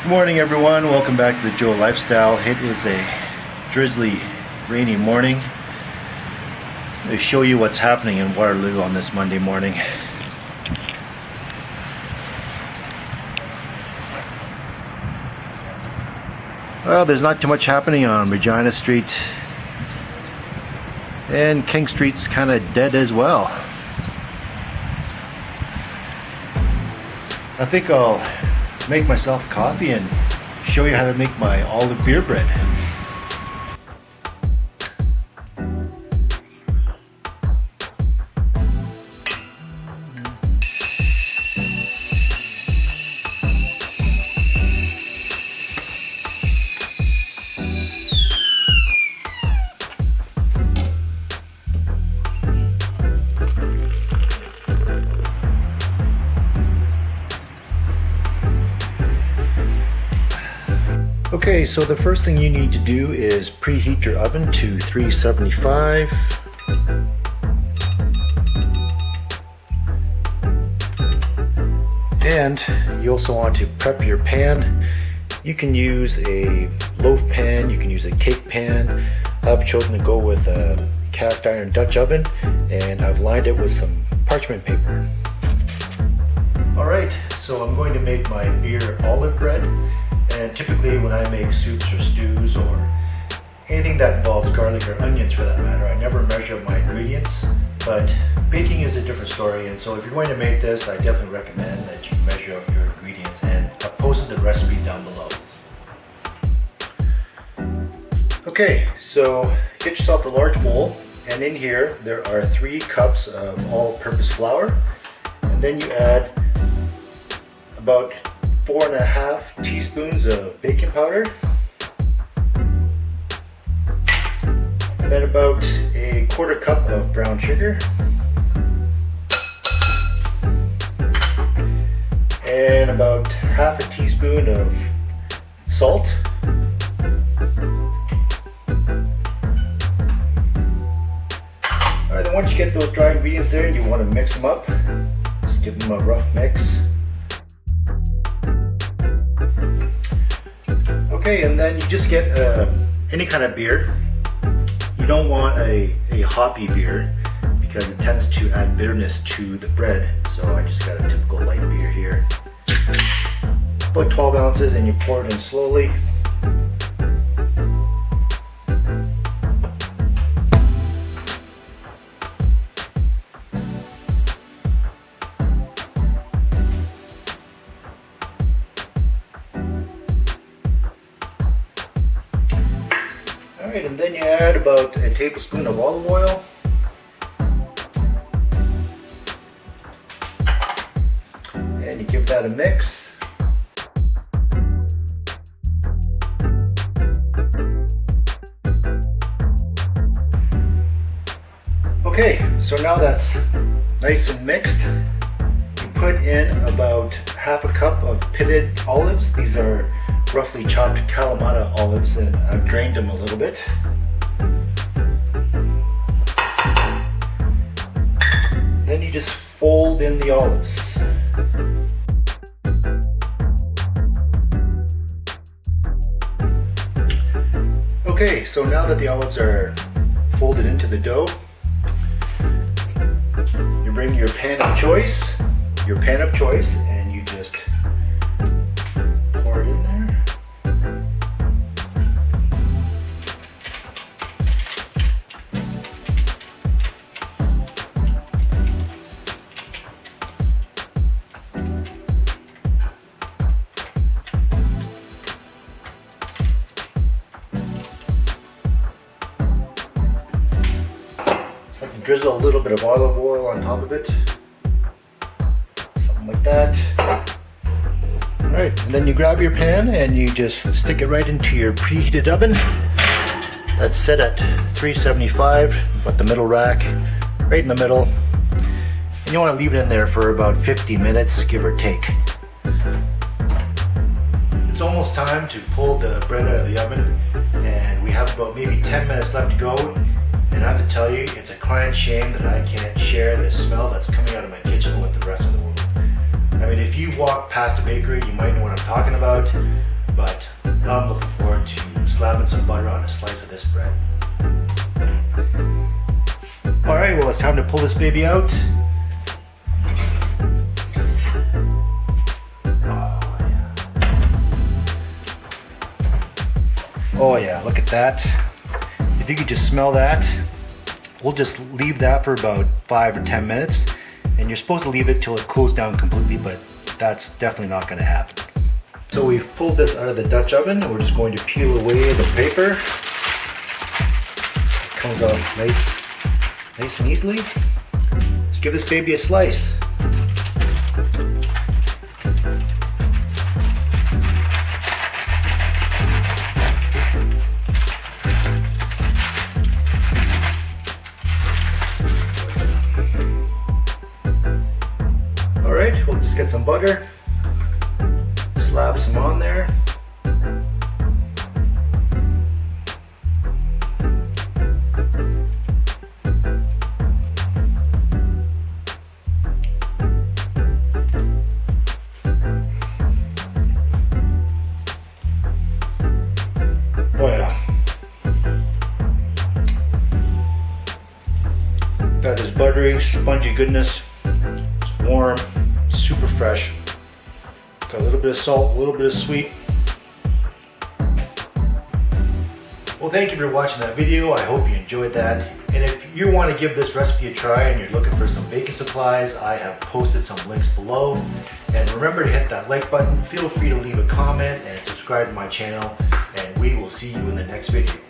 Good morning everyone, welcome back to the Joe Lifestyle. It is a drizzly, rainy morning. I'm going to show you what's happening in Waterloo on this Monday morning. Well, there's not too much happening on Regina Street, and King Street's kind of dead as well. I think I'll make myself coffee and show you how to make my olive beer bread. Okay, so the first thing you need to do is preheat your oven to 375. And you also want to prep your pan. You can use a loaf pan, you can use a cake pan. I've chosen to go with a cast iron Dutch oven, and I've lined it with some parchment paper. Alright, so I'm going to make my beer olive bread. And typically when I make soups or stews or anything that involves garlic or onions for that matter, I never measure up my ingredients, but baking is a different story, and so if you're going to make this, I definitely recommend that you measure up your ingredients, and I've posted the recipe down below. Okay, so get yourself a large bowl, and in here there are 3 cups of all-purpose flour, and then you add about 4.5 teaspoons of baking powder, and then about a 1/4 cup of brown sugar, and about 1/2 teaspoon of salt, alright, then once you get those dry ingredients there, you want to mix them up. Just give them a rough mix. Okay, and then you just get any kind of beer. You don't want a hoppy beer because it tends to add bitterness to the bread, so I just got a typical light beer here. About 12 ounces, and you pour it in slowly. Alright, and then you add about a tablespoon of olive oil. And you give that a mix. Okay, so now that's nice and mixed. You put in about 1/2 cup of pitted olives. These are roughly chopped kalamata olives, and I've drained them a little bit. Then you just fold in the olives. Okay, so now that the olives are folded into the dough, you bring your pan of choice, and you just pour it in there. So I can drizzle a little bit of olive oil on top of it. Something like that. Alright, and then you grab your pan and you just stick it right into your preheated oven. That's set at 375, about the middle rack, right in the middle. And you want to leave it in there for about 50 minutes, give or take. It's almost time to pull the bread out of the oven, and we have about maybe 10 minutes left to go. And I have to tell you, it's a crying shame that I can't share the smell that's coming out of my kitchen with the rest of the world. I mean, if you walk past a bakery, you might know what I'm talking about, but I'm looking forward to slapping some butter on a slice of this bread. All right, well, it's time to pull this baby out. Oh yeah, look at that. If you could just smell that, we'll just leave that for about 5 or 10 minutes. And you're supposed to leave it till it cools down completely, but that's definitely not gonna happen. So we've pulled this out of the Dutch oven, and we're just going to peel away the paper. It comes out nice and easily. Let's give this baby a slice. Alright, we'll just get some butter, slap some on there. Oh yeah. Got this buttery, spongy goodness. It's warm, super fresh. Got a little bit of salt, a little bit of sweet. Well, thank you for watching that video. I hope you enjoyed that. And if you want to give this recipe a try and you're looking for some baking supplies, I have posted some links below. And remember to hit that like button. Feel free to leave a comment and subscribe to my channel. And we will see you in the next video.